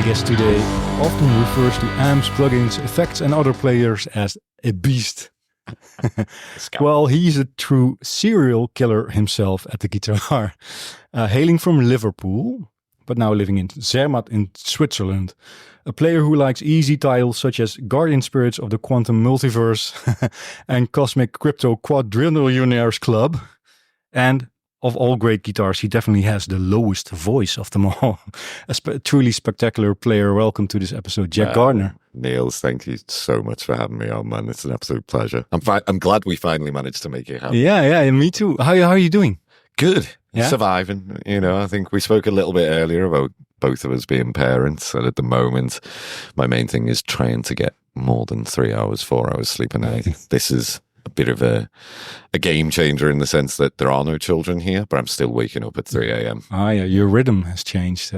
guest today often refers to amps, plugins, effects, and other players as a beast. Well, he's a true serial killer himself at the guitar. Hailing from Liverpool, but now living in Zermatt in Switzerland. A player who likes easy titles such as Guardian Spirits of the Quantum Multiverse and Cosmic Crypto Quadrillionaires Club. And of all great guitars, he definitely has the lowest voice of them all. A truly spectacular player. Welcome to this episode, Jack Gardiner. Niels, thank you so much for having me on, man. It's an absolute pleasure. I'm glad we finally managed to make it happen. Yeah, me too. How are you doing? Good. Yeah? Surviving. I think we spoke a little bit earlier about both of us being parents, and at the moment, my main thing is trying to get more than 3 hours, 4 hours sleep a night. This is a bit of a game changer in the sense that there are no children here, but I'm still waking up at 3 a.m. Ah, yeah, your rhythm has changed.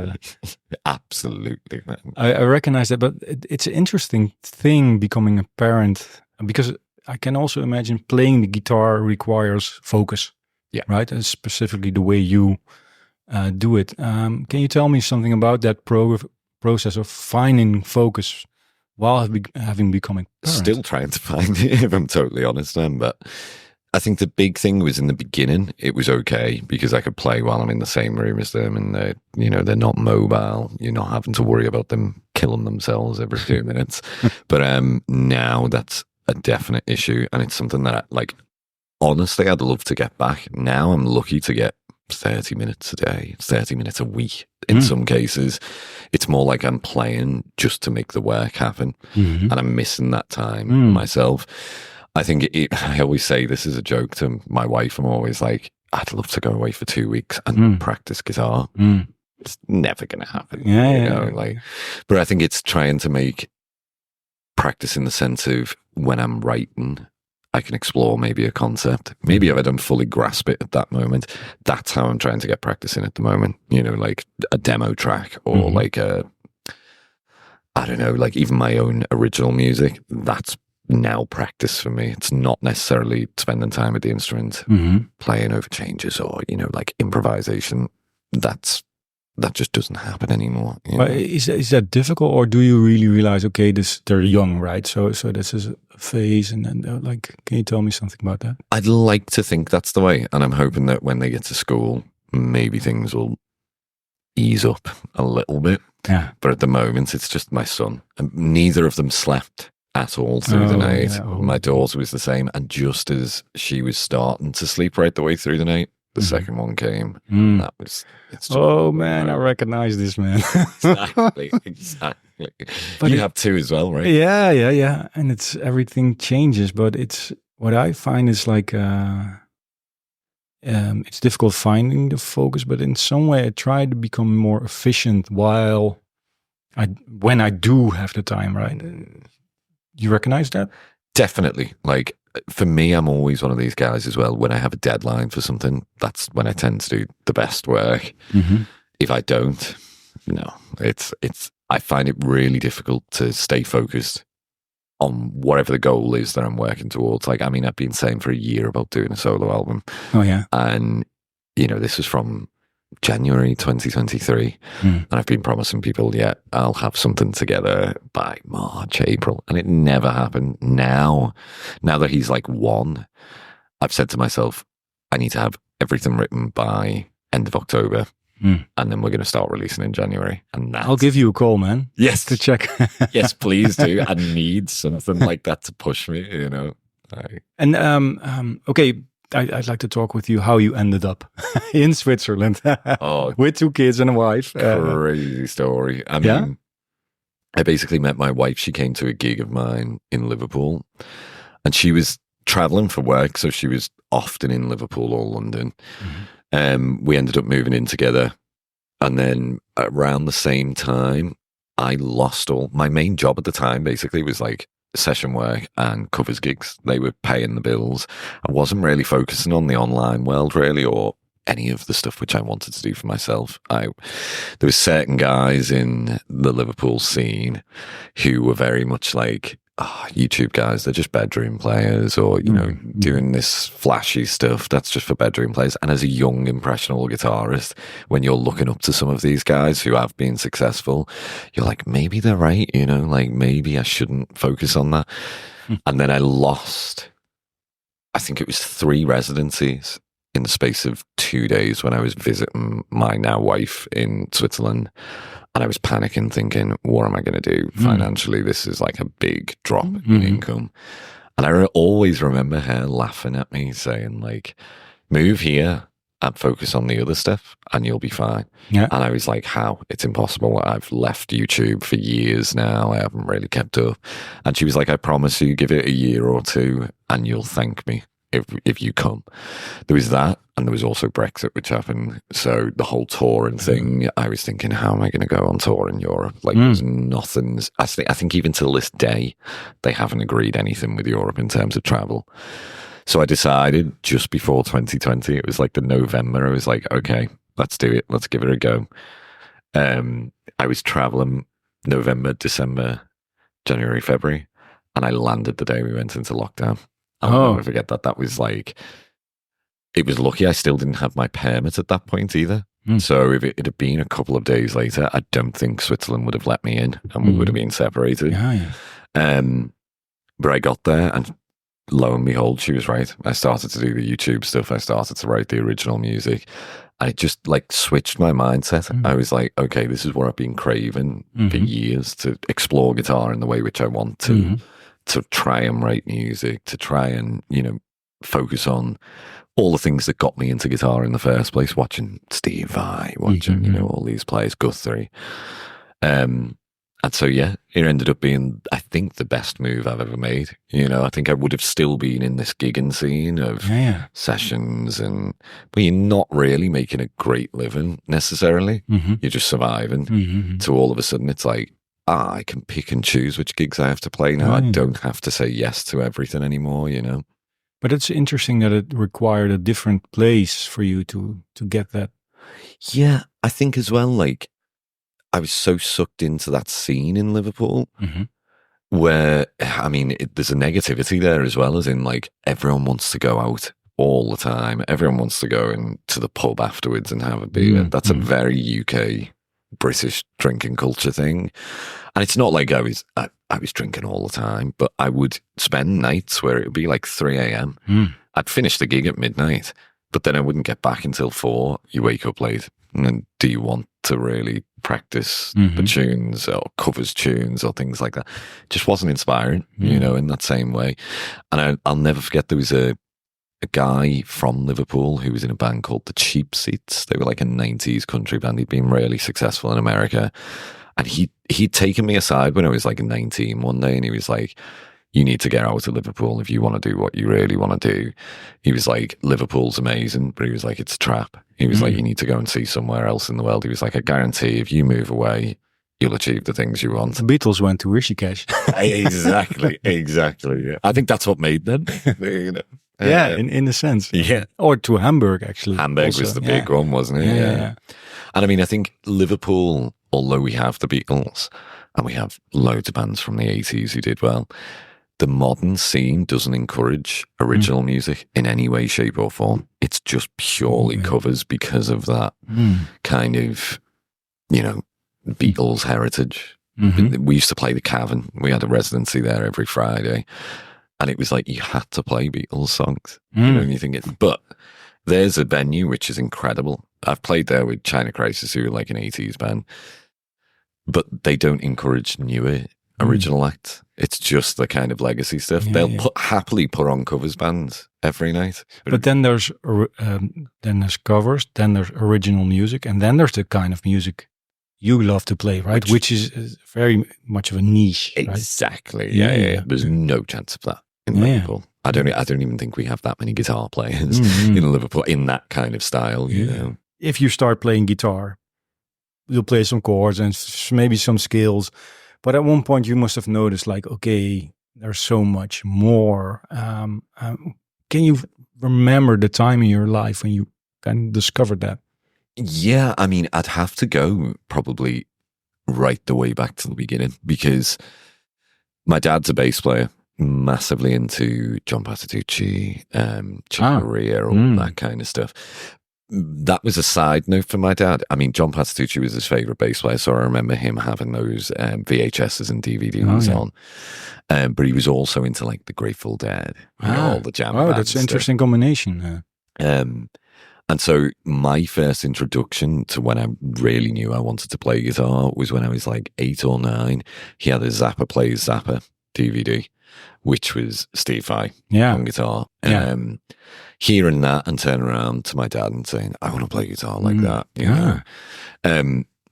Absolutely, man. I recognize that, but it's an interesting thing becoming a parent, because I can also imagine playing the guitar requires focus. Yeah. Right? And specifically the way you do it. Can you tell me something about that process of finding focus while having become a parent? Still trying to find it, if I'm totally honest, but I think the big thing was in the beginning, it was okay because I could play while I'm in the same room as them, and they're not mobile. You're not having to worry about them killing themselves every few minutes. But now that's a definite issue, and it's something that honestly, I'd love to get back. Now I'm lucky to get 30 minutes a day, 30 minutes a week. In some cases, it's more like I'm playing just to make the work happen. Mm-hmm. And I'm missing that time myself. I think I always say this is a joke to my wife. I'm always like, I'd love to go away for 2 weeks and practice guitar. It's never going to happen. But I think it's trying to make practice in the sense of when I'm writing, I can explore maybe a concept. Maybe if I don't fully grasp it at that moment, that's how I'm trying to get practice in at the moment. Like a demo track or even my own original music. That's now practice for me. It's not necessarily spending time with the instrument, playing over changes or, improvisation. That just doesn't happen anymore. But is that difficult, or do you really realize, okay, they're young, right? So this is a phase, and then can you tell me something about that? I'd like to think that's the way, and I'm hoping that when they get to school, maybe things will ease up a little bit. Yeah. But at the moment, it's just my son. And neither of them slept at all through the night. Yeah. My daughter was the same, and just as she was starting to sleep right the way through the night, the second one came. That was. Man, I recognize this, man. Exactly. But you have two as well, right? Yeah. And everything changes, but it's what I find is it's difficult finding the focus. But in some way, I try to become more efficient when I do have the time, right? You recognize that? Definitely. For me, I'm always one of these guys as well. When I have a deadline for something, that's when I tend to do the best work. If I don't, no, I find it really difficult to stay focused on whatever the goal is that I'm working towards. I've been saying for a year about doing a solo album. Oh yeah. And, this was from January 2023. And I've been promising people, I'll have something together by March, April. And it never happened. Now that he's one, I've said to myself, I need to have everything written by end of October. And then we're going to start releasing in January. And I'll give you a call, man. Yes. To check. Yes, please do. I need something like that to push me, And, okay. I'd like to talk with you how you ended up in Switzerland with 2 kids and a wife. Crazy story. I basically met my wife. She came to a gig of mine in Liverpool, and she was traveling for work, so she was often in Liverpool or London. We ended up moving in together, and then around the same time, I lost my main job at the time. Basically, was session work and covers gigs. They were paying the bills. I wasn't really focusing on the online world really, or any of the stuff which I wanted to do for myself. There were certain guys in the Liverpool scene who were very much YouTube guys, they're just bedroom players, or, you know, doing this flashy stuff. That's just for bedroom players. And as a young, impressionable guitarist, when you're looking up to some of these guys who have been successful, you're like, maybe they're right, you know, like maybe I shouldn't focus on that. And then I lost, I think it was 3 residencies in the space of 2 days when I was visiting my now wife in Switzerland. And I was panicking, thinking, what am I going to do financially? This is like a big drop in income. And I always remember her laughing at me, saying, like, move here and focus on the other stuff and you'll be fine. Yeah. And I was like, how? It's impossible. I've left YouTube for years now. I haven't really kept up. And she was like, I promise you, give it a year or 2 and you'll thank me if you come. There was that, and there was also Brexit, which happened. So the whole touring thing, I was thinking, how am I going to go on tour in Europe? Like, there's nothing. I think even till this day, they haven't agreed anything with Europe in terms of travel. So I decided just before 2020, it was like the November, I was like, okay, let's do it. Let's give it a go. I was traveling November, December, January, February, and I landed the day we went into lockdown. I'll never forget that. That was like, it was lucky I still didn't have my permit at that point either. So if it had been a couple of days later, I don't think Switzerland would have let me in and we would have been separated. But I got there and lo and behold, she was right. I started to do the YouTube stuff. I started to write the original music. I just like switched my mindset. I was like, okay, this is what I've been craving for years, to explore guitar in the way which I want to try and write music, to try and, you know, focus on all the things that got me into guitar in the first place, watching Steve Vai, watching, you know, all these players, Guthrie. And so, yeah, it ended up being, I think, the best move I've ever made. You know, I think I would have still been in this gigging scene of sessions, but you're not really making a great living necessarily. You're just surviving. So all of a sudden it's like, I can pick and choose which gigs I have to play now. I don't have to say yes to everything anymore, you know. But it's interesting that it required a different place for you to get that. Yeah, I think as well, like, I was so sucked into that scene in Liverpool where, I mean, there's a negativity there as well, as in, like, everyone wants to go out all the time. Everyone wants to go to the pub afterwards and have a beer. That's a very UK, British drinking culture thing. And it's not like I was drinking all the time, but I would spend nights where it would be like 3 a.m. I'd finish the gig at midnight, but then I wouldn't get back until 4. You wake up late, and then do you want to really practice the tunes or covers tunes or things like that? It just wasn't inspiring, you know, in that same way. And I'll never forget, there was a guy from Liverpool who was in a band called the Cheap Seats. They were like a 90s country band. He'd been really successful in America. And he'd taken me aside when I was like 19 one day, and he was like, you need to get out of Liverpool if you want to do what you really want to do. He was like, Liverpool's amazing, but he was like, it's a trap. He was like, you need to go and see somewhere else in the world. He was like, I guarantee if you move away, you'll achieve the things you want. The Beatles went to Rishikesh. Exactly. Yeah. I think that's what made them. You know. Yeah, in a sense. Yeah. Or to Hamburg, actually. Hamburg also was the big one, wasn't it? Yeah. And I mean, I think Liverpool, although we have the Beatles and we have loads of bands from the 80s who did well, the modern scene doesn't encourage original music in any way, shape or form. It's just purely covers because of that kind of, you know, Beatles heritage. We used to play the Cavern. We had a residency there every Friday. And it was like, you had to play Beatles songs. You know, and you think but there's a venue which is incredible. I've played there with China Crisis, who are like an 80s band, but they don't encourage newer original acts. It's just the kind of legacy stuff. They'll happily put on covers bands every night. But then there's covers, then there's original music, and then there's the kind of music you love to play, right? Which is very much of a niche. Exactly. Right? Yeah. There's no chance of that in Liverpool. I don't even think we have that many guitar players in Liverpool in that kind of style. You know, if you start playing guitar, you'll play some chords and maybe some scales, but at one point you must have noticed, like, okay, there's so much more. Can you remember the time in your life when you kind of discovered that? Yeah, I mean, I'd have to go probably right the way back to the beginning, because My dad's a bass player, massively into John Patitucci, Chick Corea, all that kind of stuff. That was a side note for my dad. I mean, John Patitucci was his favorite bass player, so I remember him having those VHSs and DVDs on. But he was also into like the Grateful Dead, all the jam bands. That's an interesting combination. And so my first introduction to when I really knew I wanted to play guitar was when I was like 8 or 9. He had a Zappa Plays Zappa DVD, which was Steve Vai on guitar. Hearing that and turning around to my dad and saying, I want to play guitar like that. You know?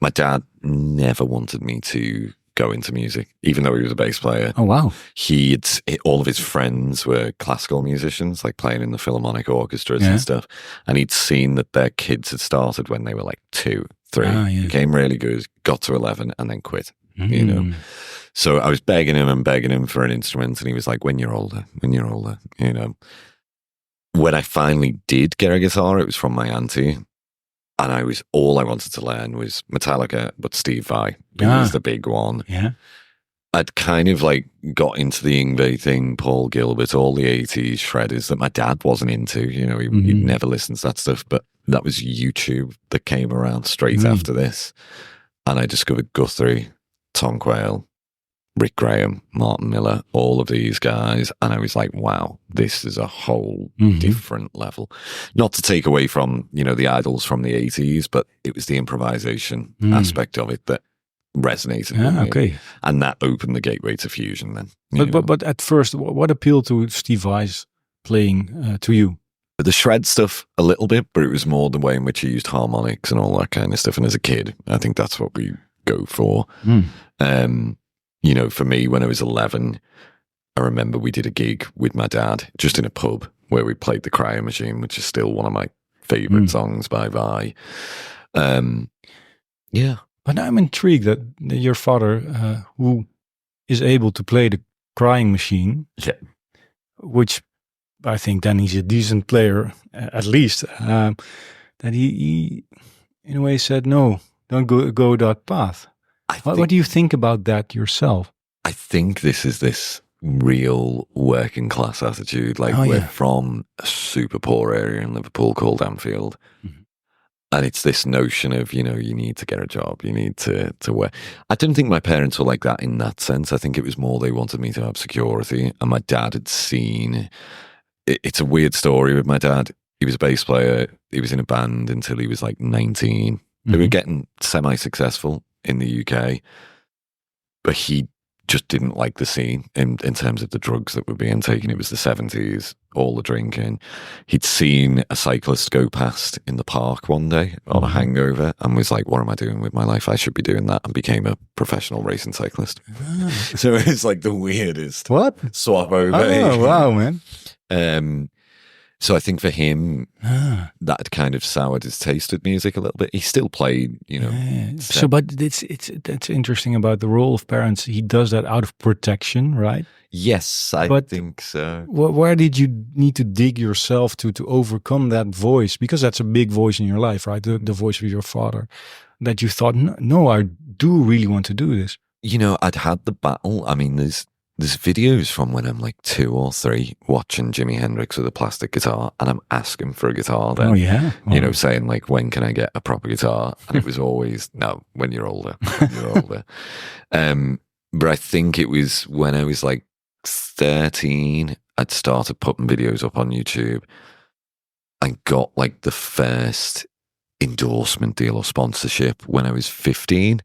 My dad never wanted me to go into music, even though he was a bass player. Oh, wow. All of his friends were classical musicians, like playing in the Philharmonic orchestras and stuff. And he'd seen that their kids had started when they were like 2, 3, became really good, got to 11 and then quit, you know. So I was begging him for an instrument, and he was like, when you're older, you know. When I finally did get a guitar, it was from my auntie. And all I wanted to learn was Metallica, but Steve Vai. It was the big one. Yeah. I'd kind of like got into the Yngwie thing, Paul Gilbert, all the 80s shredders that my dad wasn't into. You know, he'd never listened to that stuff. But that was YouTube that came around straight after this. And I discovered Guthrie, Tom Quayle, Rick Graham, Martin Miller, all of these guys. And I was like, wow, this is a whole different level. Not to take away from, you know, the idols from the 80s, but it was the improvisation aspect of it that resonated with me. Okay. And that opened the gateway to fusion then. But at first, what appealed to Steve Vai's playing to you? The shred stuff a little bit, but it was more the way in which he used harmonics and all that kind of stuff. And as a kid, I think that's what we go for. You know, for me, when I was 11, I remember we did a gig with my dad just in a pub where we played the Cryo Machine, which is still one of my favorite songs by Vai. But I'm intrigued that your father, who is able to play the Crying Machine, which I think then he's a decent player, at least, that he in a way said, no, don't go that path. What do you think about that yourself? I think this is this real working class attitude. Like we're from a super poor area in Liverpool called Anfield. And it's this notion of, you know, you need to get a job, you need to work. I don't think my parents were like that in that sense. I think it was more they wanted me to have security. And my dad had seen, it's a weird story with my dad. He was a bass player. He was in a band until he was like 19. They were getting semi-successful in the UK, but he just didn't like the scene in terms of the drugs that were being taken. It was the 70s, all the drinking. He'd seen a cyclist go past in the park one day on a hangover and was like, what am I doing with my life? I should be doing that, and became a professional racing cyclist. So it's like the weirdest swap over. Oh, wow, man. So I think for him, that kind of soured his taste of music a little bit. He still played, you know. So, but that's interesting about the role of parents. He does that out of protection, right? Yes, I think so. Where did you need to dig yourself to overcome that voice? Because that's a big voice in your life, right? The voice of your father. That you thought, no, I do really want to do this. You know, I'd had the battle. I mean, there's videos from when I'm like 2 or 3 watching Jimi Hendrix with a plastic guitar, and I'm asking for a guitar then. You know, saying like, when can I get a proper guitar? And it was always, no, when you're older. But I think it was when I was like 13, I'd started putting videos up on YouTube and got like the first endorsement deal or sponsorship when I was 15.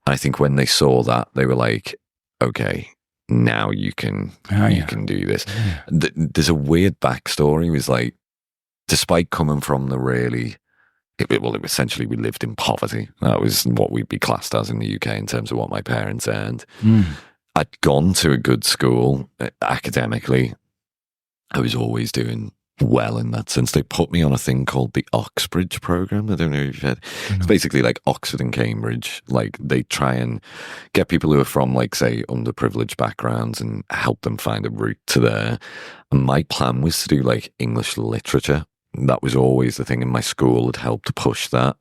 I think when they saw that, they were like, okay, now you can do this. There's a weird backstory. It was like, despite coming from the really, essentially we lived in poverty. That was what we'd be classed as in the UK in terms of what my parents earned. I'd gone to a good school academically. I was always doing well in that sense. They put me on a thing called the Oxbridge program. I don't know if you've heard. It's basically like Oxford and Cambridge. Like they try and get people who are from like, say, underprivileged backgrounds and help them find a route to there. And my plan was to do like English literature. That was always the thing, and my school had helped push that.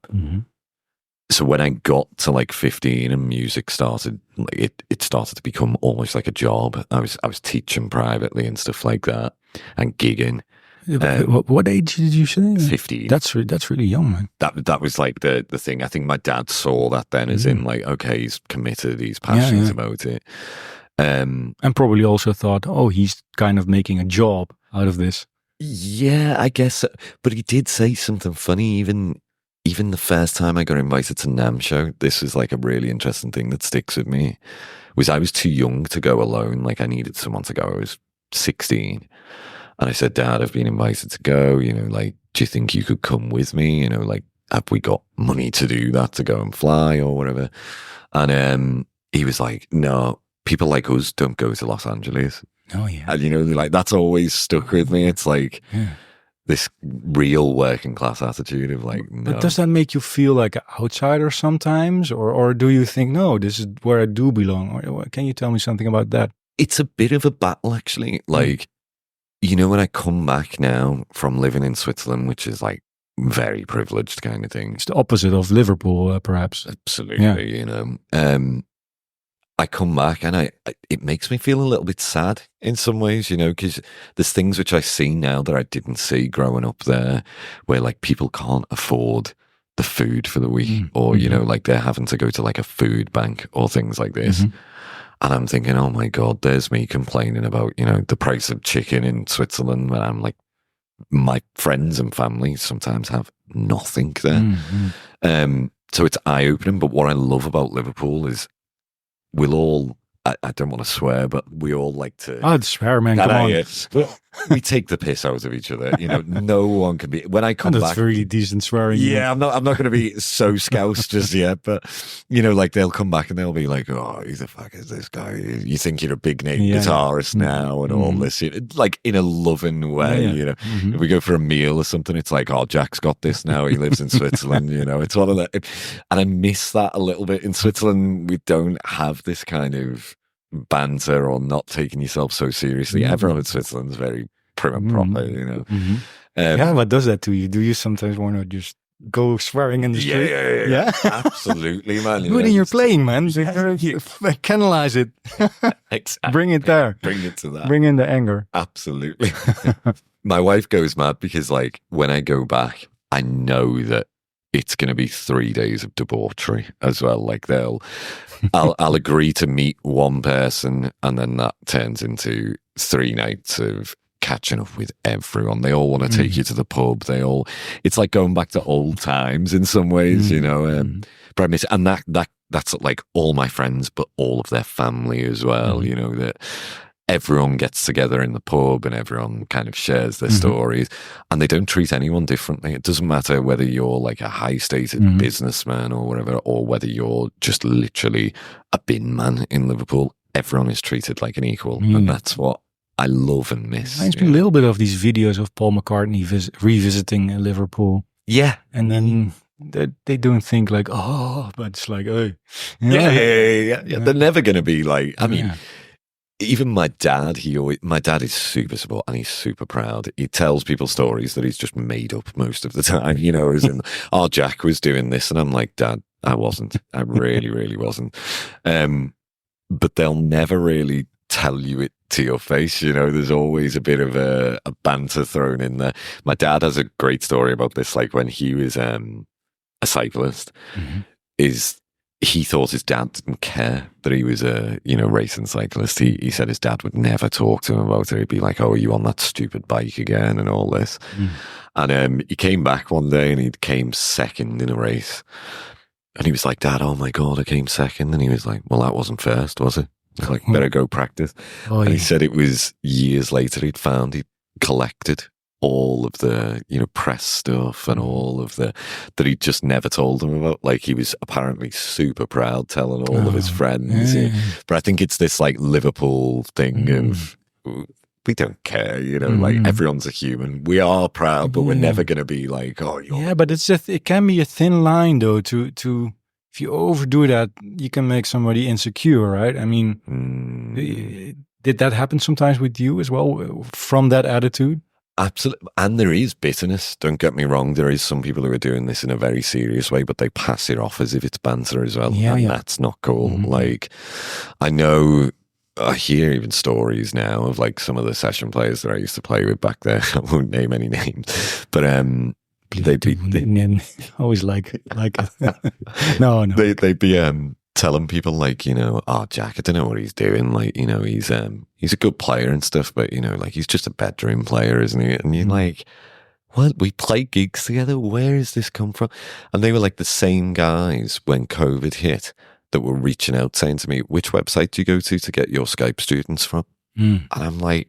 So when I got to like 15 and music started, like it started to become almost like a job. I was teaching privately and stuff like that, and gigging. What age did you say? 15. That's really young, man. That was like the thing. I think my dad saw that then as in like, okay, he's committed, he's passionate about it. And probably also thought, oh, he's kind of making a job out of this. Yeah, I guess so. But he did say something funny. Even the first time I got invited to NAMM show, this is like a really interesting thing that sticks with me, was I was too young to go alone. Like I needed someone to go. I was 16. And I said, Dad, I've been invited to go, like, do you think you could come with me? Like, have we got money to do that, to go and fly or whatever? And he was like, no, people like us don't go to Los Angeles. Oh, yeah. And, like, that's always stuck with me. It's like this real working class attitude of like, no. But does that make you feel like an outsider sometimes? Or do you think, no, this is where I do belong? Or can you tell me something about that? It's a bit of a battle, actually. Like, when I come back now from living in Switzerland, which is like very privileged kind of thing. It's the opposite of Liverpool, perhaps. Absolutely, I come back and it makes me feel a little bit sad in some ways, because there's things which I see now that I didn't see growing up there, where like people can't afford the food for the week, or, like they're having to go to like a food bank or things like this. And I'm thinking, oh my God, there's me complaining about, the price of chicken in Switzerland, when I'm like, my friends and family sometimes have nothing there. So it's eye-opening. But what I love about Liverpool is we'll all, I don't want to swear, but we all like to... Oh, swear, man, come on. We take the piss out of each other. No one can be... When I come back... That's really decent swearing. Yeah, I'm not going to be so scouse just yet, but, like they'll come back and they'll be like, oh, who the fuck is this guy? You think you're a big name guitarist now and all this. Like in a loving way, If we go for a meal or something, it's like, oh, Jack's got this now. He lives in Switzerland, It's one of the... And I miss that a little bit. In Switzerland, we don't have this kind of banter or not taking yourself so seriously. Everyone in Switzerland is very prim and proper, What does that to you? Do you sometimes want to just go swearing in the street? Yeah. Absolutely, man. Do it in your playing, man. Canalize it. Exactly. Bring it there. Bring it to that. Bring in the anger. Absolutely. My wife goes mad because, like, when I go back, I know that it's going to be 3 days of debauchery as well. Like I'll agree to meet one person, and then that turns into 3 nights of catching up with everyone. They all want to take you to the pub. It's like going back to old times in some ways, but I miss, and that's like all my friends, but all of their family as well, that everyone gets together in the pub and everyone kind of shares their stories, and they don't treat anyone differently. It doesn't matter whether you're like a high-stated businessman or whatever, or whether you're just literally a bin man in Liverpool. Everyone is treated like an equal, and that's what I love and miss. There's been a little bit of these videos of Paul McCartney revisiting Liverpool. Yeah. And then they don't think like, oh, but it's like, oh. Yeah. They're never going to be like, I mean... Even my dad, my dad is super support and he's super proud. He tells people stories that he's just made up most of the time, as in, oh, Jack was doing this. And I'm like, Dad, I wasn't. I really, really wasn't. But they'll never really tell you it to your face. There's always a bit of a banter thrown in there. My dad has a great story about this. Like when he was a cyclist, he thought his dad didn't care that he was a, racing cyclist. He said his dad would never talk to him about it. He'd be like, oh, are you on that stupid bike again and all this? And he came back one day and he came second in a race. And he was like, Dad, oh my God, I came second. And he was like, well, that wasn't first, was it? I was like, better go practice. And he said it was years later he'd collected all of the, press stuff and all of that he just never told them about. Like he was apparently super proud telling all of his friends. But I think it's this like Liverpool thing of we don't care, like everyone's a human. We are proud, but we're never going to be like, oh, but it can be a thin line though to if you overdo that, you can make somebody insecure, right? I mean, did that happen sometimes with you as well from that attitude? Absolutely. And there is bitterness. Don't get me wrong. There is some people who are doing this in a very serious way, but they pass it off as if it's banter as well. Yeah, and that's not cool. Like, I know, I hear even stories now of like some of the session players that I used to play with back there. I won't name any names, but they'd be always like no. They'd be telling people like, you know, oh, Jack, I don't know what he's doing. Like, you know, he's a good player and stuff, but you know, like he's just a bedroom player, isn't he? And you're like, what? We play gigs together. Where has this come from? And they were like the same guys when COVID hit that were reaching out saying to me, which website do you go to get your Skype students from? And I'm like,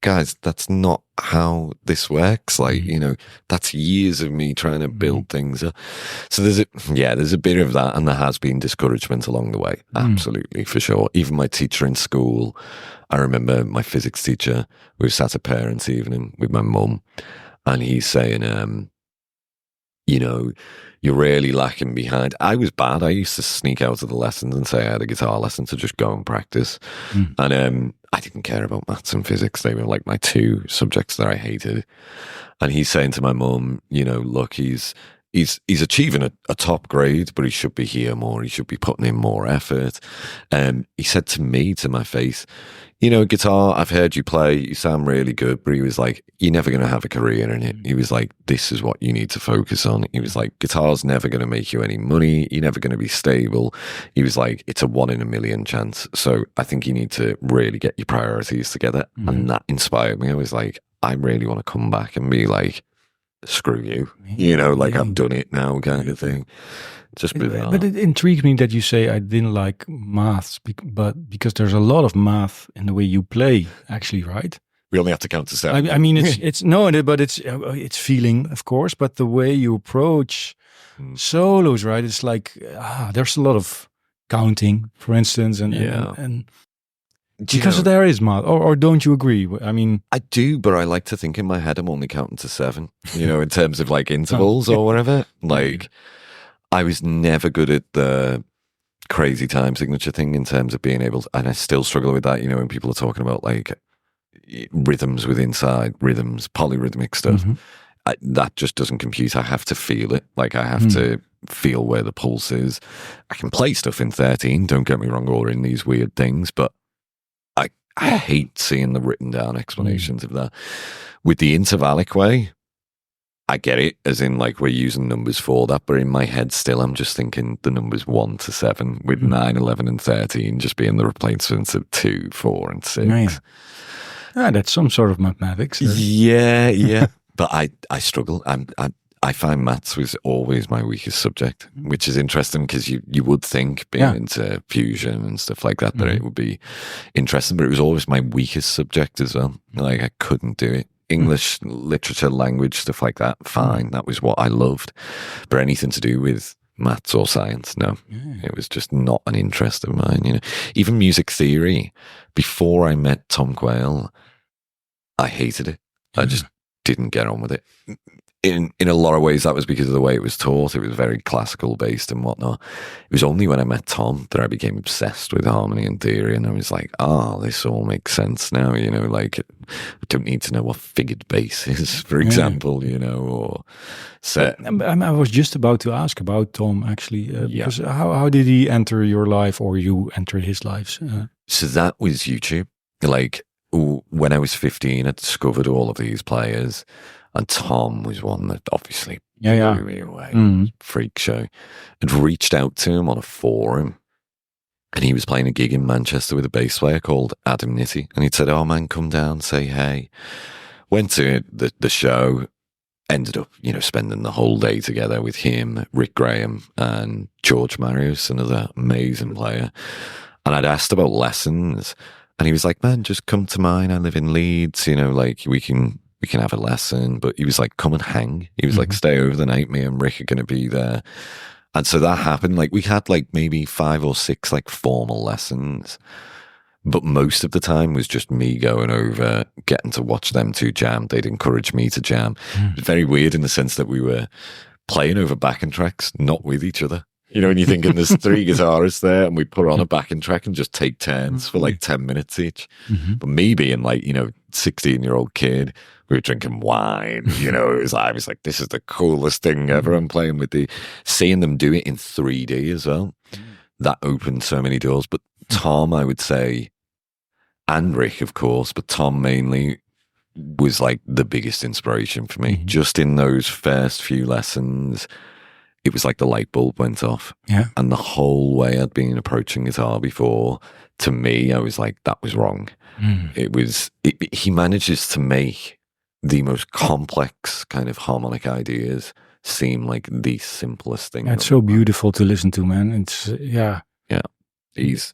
guys, that's not how this works. Like, you know, that's years of me trying to build things up. So there's a bit of that, and there has been discouragement along the way. Absolutely, for sure. Even my teacher in school, I remember my physics teacher, we sat at parents' evening with my mum, and he's saying, you know, you're really lacking behind. I was bad. I used to sneak out of the lessons and say I had a guitar lesson to just go and practice. And I didn't care about maths and physics. They were like my two subjects that I hated. And he's saying to my mum, you know, look, he's achieving a top grade, but he should be here more. He should be putting in more effort. He said to me, to my face, you know, guitar, I've heard you play, you sound really good, but he was like, you're never going to have a career in it. He was like, this is what you need to focus on. He was like, guitar's never going to make you any money. You're never going to be stable. He was like, it's a 1 in a million chance. So I think you need to really get your priorities together. And that inspired me. I was like, I really want to come back and be like, screw you, you know, like I've done it now kind of thing. Just but it intrigued me that you say I didn't like maths, but because there's a lot of math in the way you play, actually, right? We only have to count to 7. I mean, it's no, but it's feeling, of course, but the way you approach solos, right? It's like there's a lot of counting, for instance, and because there is math, or don't you agree? I mean, I do, but I like to think in my head I'm only counting to 7. You know, in terms of like intervals or whatever. Like, I was never good at the crazy time signature thing in terms of being able to, and I still struggle with that, you know, when people are talking about like rhythms with inside rhythms, polyrhythmic stuff. That just doesn't compute. I have to feel it. Like, I have to feel where the pulse is. I can play stuff in 13, don't get me wrong, or in these weird things, but I hate seeing the written down explanations of that. With the intervallic way, I get it, as in like we're using numbers for that, but in my head still I'm just thinking the numbers 1 to 7 with 9, 11 and 13 just being the replacements of 2, 4 and 6. That's some sort of mathematics. Yeah. But I struggle. I find maths was always my weakest subject, which is interesting because you would think being into fusion and stuff like that it would be interesting, but it was always my weakest subject as well. Like, I couldn't do it. English, literature, language, stuff like that, fine. That was what I loved. But anything to do with maths or science, no. It was just not an interest of mine, you know. Even music theory, before I met Tom Quayle, I hated it. I just didn't get on with it. In a lot of ways, that was because of the way it was taught. It was very classical based and whatnot. It was only when I met Tom that I became obsessed with harmony and theory, and I was like, this all makes sense now, you know, like, I don't need to know what figured bass is, for example, you know, or set. I was just about to ask about Tom, actually, because how did he enter your life, or you enter his lives? So that was YouTube. Like, when I was 15, I discovered all of these players. And Tom was one that obviously blew me away. Freak show. I'd reached out to him on a forum, and he was playing a gig in Manchester with a bass player called Adam Nitti. And he'd said, oh man, come down, say hey. Went to the show, ended up, you know, spending the whole day together with him, Rick Graham, and George Marius, another amazing player. And I'd asked about lessons, and he was like, man, just come to mine. I live in Leeds, you know, like we can have a lesson. But he was like, come and hang. He was like, stay over the night. Me and Rick are going to be there. And so that happened. Like, we had like maybe 5 or 6 like formal lessons, but most of the time was just me going over, getting to watch them two jam. They'd encourage me to jam. It was very weird in the sense that we were playing over backing tracks, not with each other. You know, when you're thinking there's 3 guitarists there and we put on a backing track and just take turns for like 10 minutes each. But me being like, 16-year-old kid, we were drinking wine, I was like, this is the coolest thing ever. I'm playing with seeing them do it in 3D as well. That opened so many doors. But Tom, I would say, and Rick, of course, but Tom mainly was like the biggest inspiration for me. Just in those first few lessons, it was like the light bulb went off. Yeah. And the whole way I'd been approaching guitar before, to me, I was like, that was wrong. He manages to make the most complex kind of harmonic ideas seem like the simplest thing. It's so beautiful to listen to, man. It's, yeah. Yeah. He's,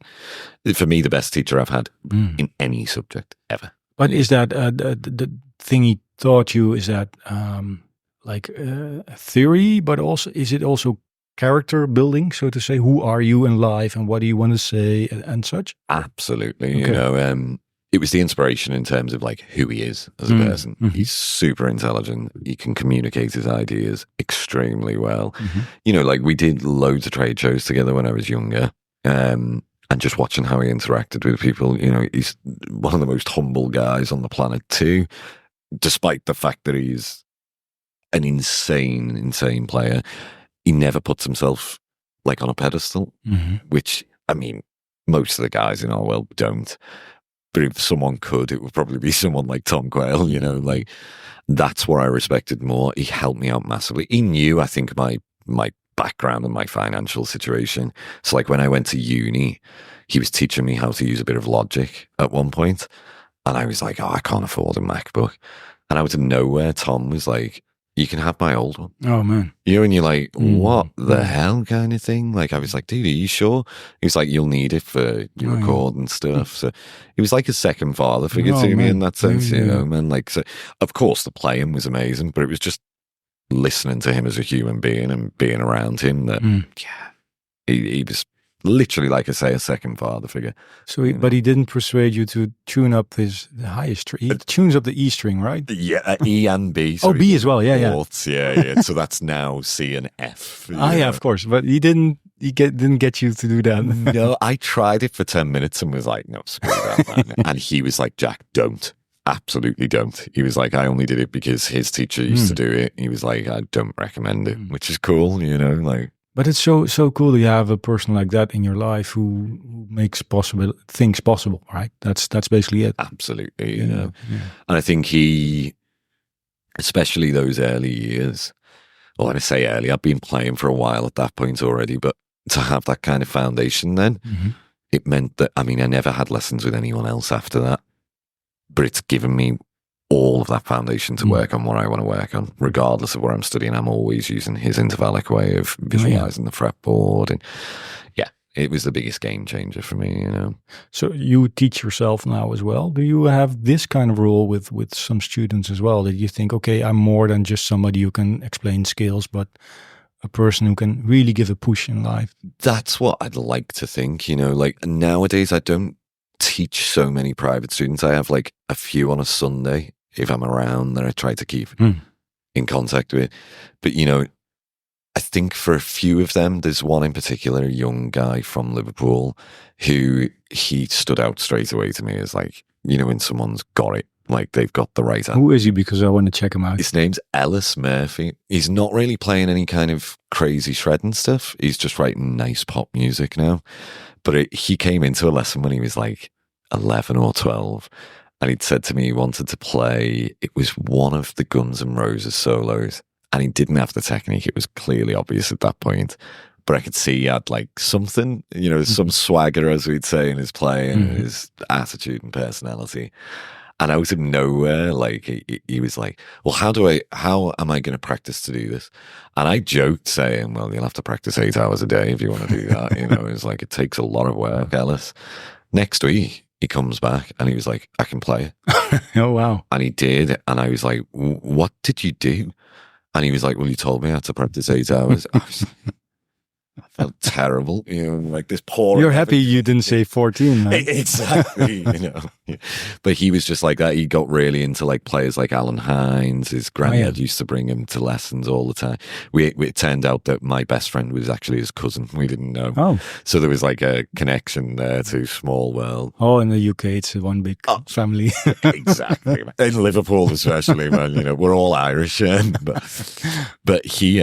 for me, the best teacher I've had in any subject ever. But is that the thing he taught you, is that theory, but also, is it also character building, so to say? Who are you in life and what do you want to say and such? Absolutely. Okay. It was the inspiration in terms of like who he is as a person. He's super intelligent. He can communicate his ideas extremely well. Like we did loads of trade shows together when I was younger. And just watching how he interacted with people, he's one of the most humble guys on the planet too, despite the fact that he's an insane player. He never puts himself like on a pedestal, which, I mean, most of the guys in our world don't. But if someone could, it would probably be someone like Tom Quayle, like that's what I respected more. He helped me out massively. He knew, I think, my background and my financial situation. So like when I went to uni, he was teaching me how to use a bit of Logic at one point. And I was like, I can't afford a MacBook. And out of nowhere, Tom was like, you can have my old one. Oh, man. And you're like, what the hell kind of thing? Like, I was like, dude, are you sure? He was like, you'll need it for your recording stuff. So he was like a second father figure to me in that sense, man. Like, so of course the playing was amazing, but it was just listening to him as a human being and being around him that, he was literally, like I say, a second father figure. So, but he didn't persuade you to tune up the highest string. He tunes up the E string, right? Yeah, E and B. So B as well. Yeah. So that's now C and F. Yeah, of course. But he didn't get you to do that. No, I tried it for 10 minutes and was like, no, screw that, man. And he was like, Jack, don't. Absolutely don't. He was like, I only did it because his teacher used to do it. He was like, I don't recommend it, which is cool, like. But it's so cool that you have a person like that in your life who makes things possible, right? That's basically it. Absolutely, And I think he, especially those early years, well, when I say early, I've been playing for a while at that point already, but to have that kind of foundation then, it meant that, I mean, I never had lessons with anyone else after that, but it's given me all of that foundation to work on what I want to work on, regardless of where I'm studying. I'm always using his intervallic way of visualizing the fretboard. And it was the biggest game changer for me, So you teach yourself now as well. Do you have this kind of role with some students as well, that you think, okay, I'm more than just somebody who can explain skills, but a person who can really give a push in life? That's what I'd like to think, like nowadays I don't teach so many private students. I have like a few on a Sunday if I'm around that I try to keep in contact with. But, I think for a few of them, there's one in particular, a young guy from Liverpool, who he stood out straight away to me as like, when someone's got it, like they've got the right answer. Who is he? Because I want to check him out. His name's Ellis Murphy. He's not really playing any kind of crazy shredding stuff. He's just writing nice pop music now. But he came into a lesson when he was like 11 or 12. And he'd said to me he wanted to play, it was one of the Guns N' Roses solos. And he didn't have the technique. It was clearly obvious at that point. But I could see he had like something, some swagger, as we'd say, in his playing, his attitude and personality. And out of nowhere, like he was like, well, how am I going to practice to do this? And I joked saying, well, you'll have to practice 8 hours a day if you want to do that. It's like, it takes a lot of work, Ellis. Next week, he comes back and he was like, I can play it. Oh, wow. And he did. And I was like, what did you do? And he was like, well, you told me I had to practice 8 hours. I was like, I felt terrible, like this poor. You're happy you didn't say 14, man. Exactly, But he was just like that. He got really into like players like Alan Hines. His granddad used to bring him to lessons all the time. It turned out that my best friend was actually his cousin. We didn't know. Oh, so there was like a connection there to small world. Oh, in the UK, it's one big family. Exactly. In Liverpool, especially, man. We're all Irish, but he.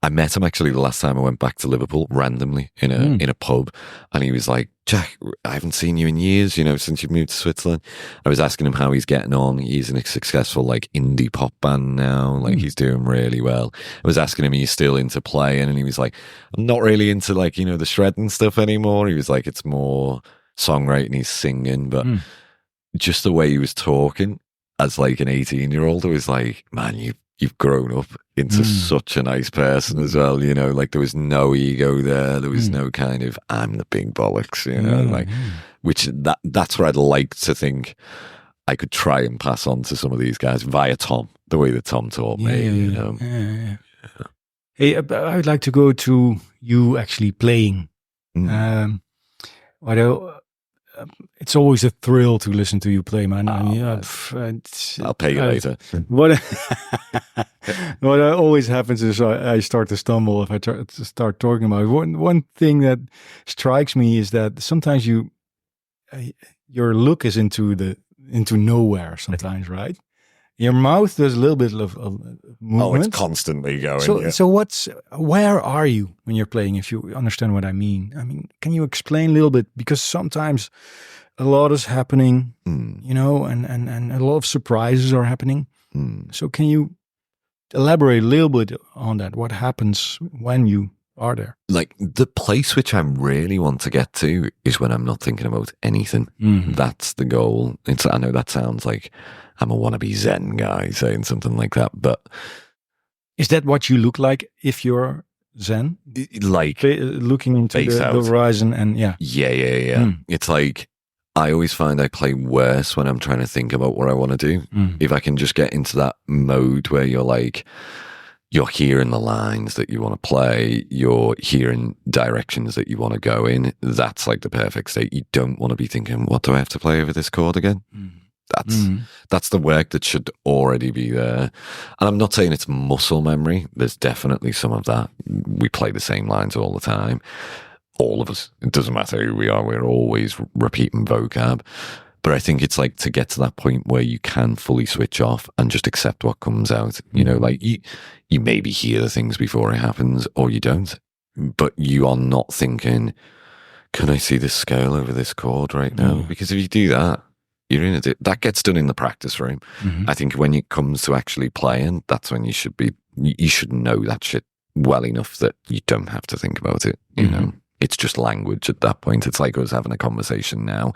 I met him actually the last time I went back to Liverpool randomly in a pub, and he was like, "Jack, I haven't seen you in years, since you've moved to Switzerland." I was asking him how he's getting on. He's in a successful like indie pop band now, like he's doing really well. I was asking him, "He's still into playing?" And he was like, "I'm not really into like the shredding stuff anymore." He was like, "It's more songwriting, he's singing," but just the way he was talking as like an 18-year-old, I was like, "Man, you've grown up into such a nice person as well, like there was no ego there. There was no kind of, I'm the big bollocks, which that's where I'd like to think I could try and pass on to some of these guys via Tom, the way that Tom taught me, Yeah. Hey, I'd like to go to you actually playing. It's always a thrill to listen to you play, man. I'll pay you later. What always happens is I start to stumble if I start talking about it. One thing that strikes me is that sometimes your look is into nowhere sometimes, right? Your mouth does a little bit of movement. Oh, it's constantly going. So where are you when you're playing, if you understand what I mean? I mean, can you explain a little bit? Because sometimes a lot is happening, and a lot of surprises are happening. So can you elaborate a little bit on that? What happens when you are there? Like the place which I really want to get to is when I'm not thinking about anything. That's the goal. I know that sounds like I'm a wannabe Zen guy saying something like that, but is that what you look like if you're Zen? Like looking into the horizon and yeah. It's like I always find I play worse when I'm trying to think about what I want to do. If I can just get into that mode where you're hearing the lines that you want to play, you're hearing directions that you want to go in, that's like the perfect state. You don't want to be thinking, what do I have to play over this chord again? That's the work that should already be there. And I'm not saying it's muscle memory. There's definitely some of that. We play the same lines all the time. All of us. It doesn't matter who we are. We're always repeating vocab. But I think it's like to get to that point where you can fully switch off and just accept what comes out. Like you maybe hear the things before it happens or you don't. But you are not thinking, can I see this scale over this chord right now? Because if you do that, you're in it. That gets done in the practice room. I think when it comes to actually playing, that's when you should know that shit well enough that you don't have to think about it. It's just language at that point. It's like us having a conversation now.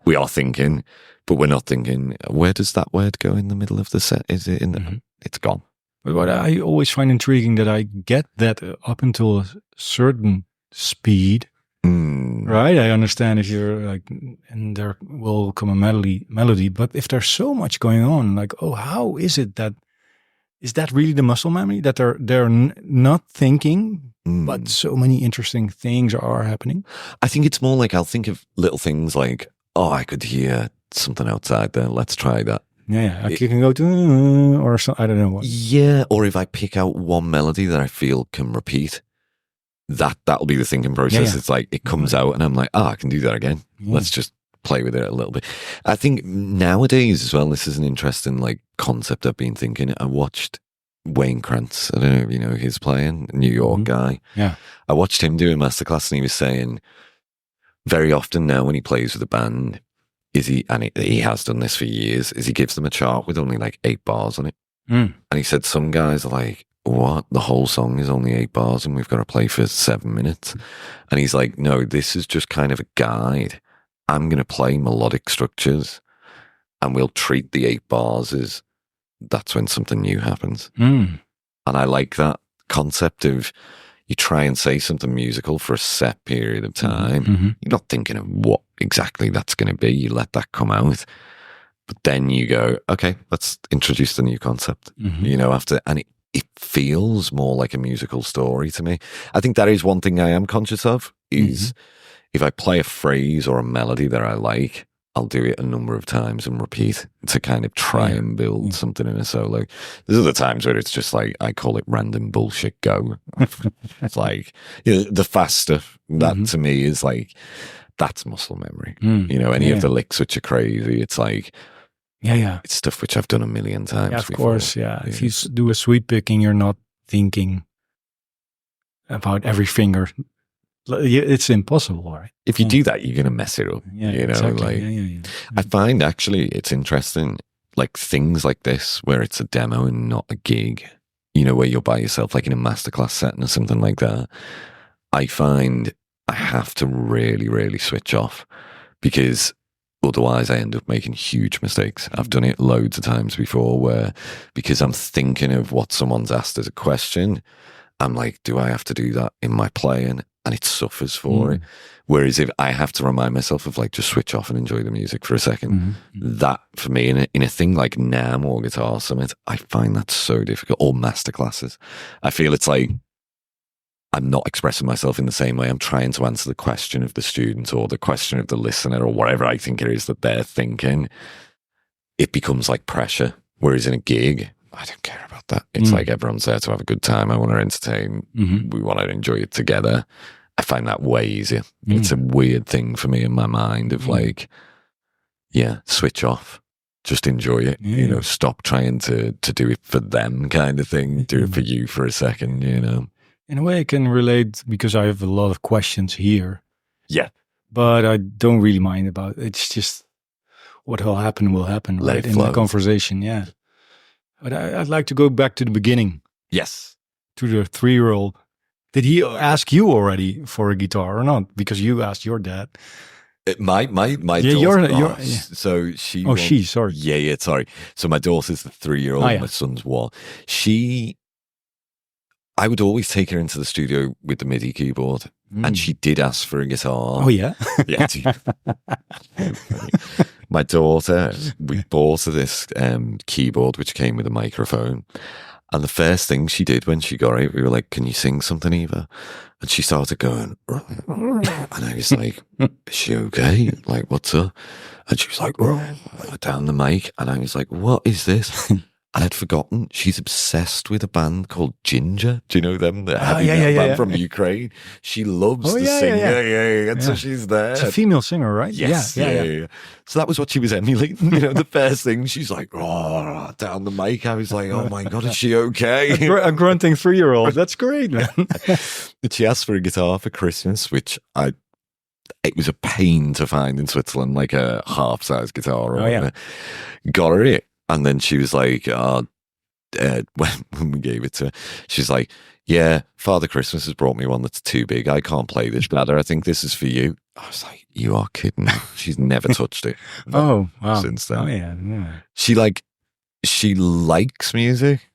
We are thinking, but we're not thinking, where does that word go in the middle of the set? Is it in the, it's gone. But what I always find intriguing that I get that up until a certain speed, right? I understand if you're like, and there will come a melody, but if there's so much going on, like, how is it that, is that really the muscle memory that they're not thinking, but so many interesting things are happening? I think it's more like I'll think of little things like, I could hear something outside there. Let's try that. Yeah. You can go to, or so, I don't know what. Yeah. Or if I pick out one melody that I feel can repeat, that'll be the thinking process. Yeah. It's like, it comes out and I'm like, I can do that again. Yeah. Let's just play with it a little bit. I think nowadays as well, this is an interesting like concept I've been thinking. I watched Wayne Krantz. I don't know if you know his playing, New York guy. Yeah. I watched him do a masterclass and he was saying, very often now when he plays with a band, he has done this for years, is he gives them a chart with only like 8 bars on it. And he said some guys are like, what? The whole song is only 8 bars and we've got to play for 7 minutes. And he's like, no, this is just kind of a guide. I'm going to play melodic structures and we'll treat the 8 bars as that's when something new happens. And I like that concept of, you try and say something musical for a set period of time. You're not thinking of what exactly that's going to be. You let that come out. But then you go, okay, let's introduce the new concept, after. And it feels more like a musical story to me. I think that is one thing I am conscious of, is if I play a phrase or a melody that I like, I'll do it a number of times and repeat to kind of try and build something in a solo. There's other times where it's just like, I call it random bullshit go. It's like, the fast stuff, that to me is like, that's muscle memory. Any of the licks which are crazy, it's like, it's stuff which I've done a million times of before. course, If you do a sweep picking, you're not thinking about every finger. It's impossible, right? If you do that, you're going to mess it up. Exactly. I find actually it's interesting, like things like this, where it's a demo and not a gig, where you're by yourself, like in a masterclass setting or something like that. I find I have to really, really switch off, because otherwise I end up making huge mistakes. I've done it loads of times before where, because I'm thinking of what someone's asked as a question, I'm like, do I have to do that in my playing? And it suffers for it. Whereas if I have to remind myself of like, just switch off and enjoy the music for a second, that for me in a thing like NAMM or Guitar Summit, I find that so difficult. Or masterclasses. I feel it's like, I'm not expressing myself in the same way. I'm trying to answer the question of the student or the question of the listener or whatever I think it is that they're thinking. It becomes like pressure. Whereas in a gig, I don't care about that. It's like everyone's there to have a good time. I want to entertain. We want to enjoy it together. I find that way easier. It's a weird thing for me in my mind of like, switch off. Just enjoy it. Stop trying to do it for them kind of thing. Do it for you for a second, In a way, I can relate because I have a lot of questions here. Yeah. But I don't really mind about it. It's just what will happen, right? In the conversation, But I'd like to go back to the beginning. Yes. To the 3-year-old. Did he ask you already for a guitar or not? Because you asked your dad. My daughter. So she. Oh, she. Sorry. Yeah. Sorry. So my daughter's the 3-year-old. My son's 1. I would always take her into the studio with the MIDI keyboard, and she did ask for a guitar. Oh yeah. Yeah. My daughter, we bought her this keyboard which came with a microphone. And the first thing she did when she got it, we were like, "Can you sing something, Eva?" And she started going, and I was like, "Is she okay? Like, what's up?" And she was like, down the mic. And I was like, "What is this?" And I'd forgotten she's obsessed with a band called Ginger. Do you know them? The heavy metal band from Ukraine. She loves the singer. And so she's there. It's a female singer, right? Yes. Yeah. So that was what she was emulating. The first thing, she's like, down the mic. I was like, oh my God, is she okay? A grunting 3-year-old. That's great, man. But she asked for a guitar for Christmas, which it was a pain to find in Switzerland, like a half-size guitar. Got her it. And then she was like, when we gave it to her, she's like, "Yeah, Father Christmas has brought me one that's too big. I can't play this bladder. I think this is for you." I was like, "You are kidding." She's never touched it. Wow. Since then. Oh, yeah. She likes music,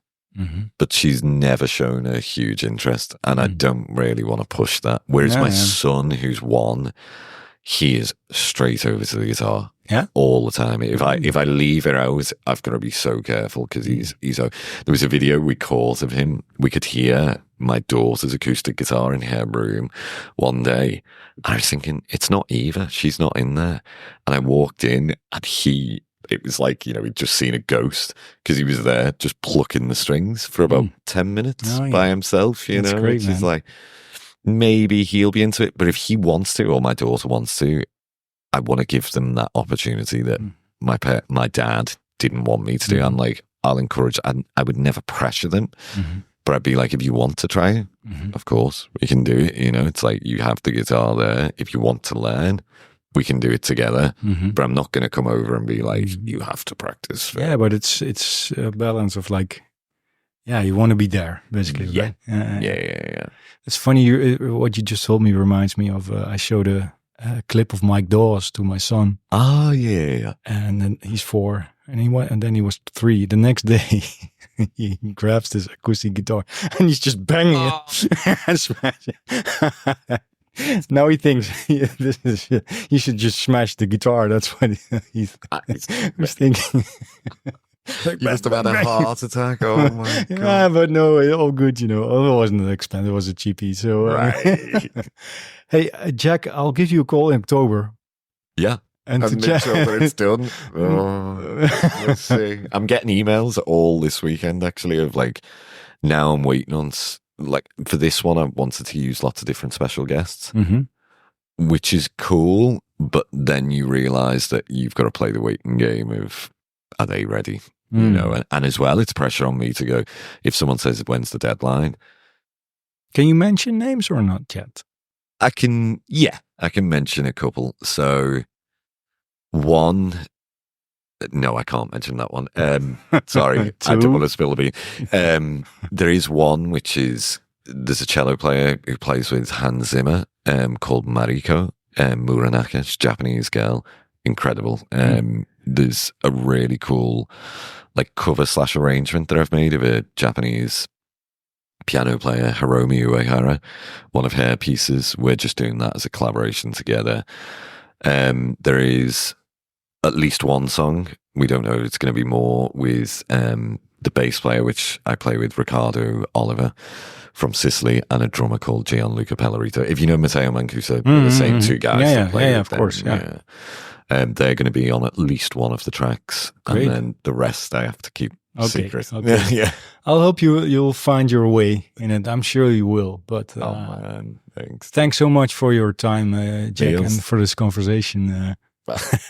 but she's never shown a huge interest. And I don't really want to push that. Whereas my son, who's 1, he is straight over to the guitar. Yeah, all the time. If I leave it out, I've got to be so careful because he's. There was a video we caught of him. We could hear my daughter's acoustic guitar in her room one day, and I was thinking, it's not Eva. She's not in there. And I walked in, and it was like he'd just seen a ghost because he was there just plucking the strings for about 10 minutes by himself. That's great, which is like maybe he'll be into it, but if he wants to or my daughter wants to. I want to give them that opportunity that my dad didn't want me to do. I'm like, I'll encourage, I would never pressure them, but I'd be like, if you want to try it, of course, we can do it. It's like, you have the guitar there. If you want to learn, we can do it together, but I'm not going to come over and be like, you have to practice. Yeah, but it's a balance of like, you want to be there, basically. Yeah. Right? Yeah. It's funny, what you just told me reminds me of, I showed a clip of Mike Dawes to my son. Oh yeah. And then he's 4, and then he was 3. The next day, he grabs this acoustic guitar and he's just banging it and smashing it. Now he thinks he should just smash the guitar. That's what he's thinking. You must have had a heart attack. Oh my God. Yeah, but no, all good, you know. It wasn't expensive, it was a cheapie. So, Right. hey, Jack, I'll give you a call in October. Yeah. And to make sure that it's done. Let's see. I'm getting emails all this weekend, actually, of like, now I'm waiting on, like, for this one, I wanted to use lots of different special guests, which is cool. But then you realize that you've got to play the waiting game of, are they ready? You know, and as well, it's pressure on me to go, if someone says, when's the deadline? Can you mention names or not yet? I can mention a couple. So one, no, I can't mention that one. Sorry, I don't want to spill the bean. There is one, which is, there's a cello player who plays with Hans Zimmer called Mariko Muranaka. She's a Japanese girl. Incredible. There's a really cool like cover / arrangement that I've made of a Japanese piano player, Hiromi Uehara, one of her pieces. We're just doing that as a collaboration together. There is at least one song, we don't know, it's going to be more, with the bass player, which I play with, Riccardo Oliver from Sicily, and a drummer called Gianluca Pellerito. If you know Matteo Mancuso, the same two guys. Yeah, of course. Yeah. They're going to be on at least one of the tracks. Great. And then the rest I have to keep secret. Okay. Yeah. I'll hope you'll find your way in it. I'm sure you will. But Oh man, thanks. Thanks so much for your time, Jack, Deals. and for this conversation.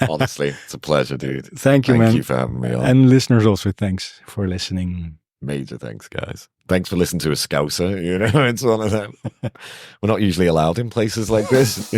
Honestly, it's a pleasure, dude. Thank you, man. Thank you for having me on. And listeners also, thanks for listening. Major thanks, guys. Thanks for listening to a Scouser. You know, it's one of them. We're not usually allowed in places like this.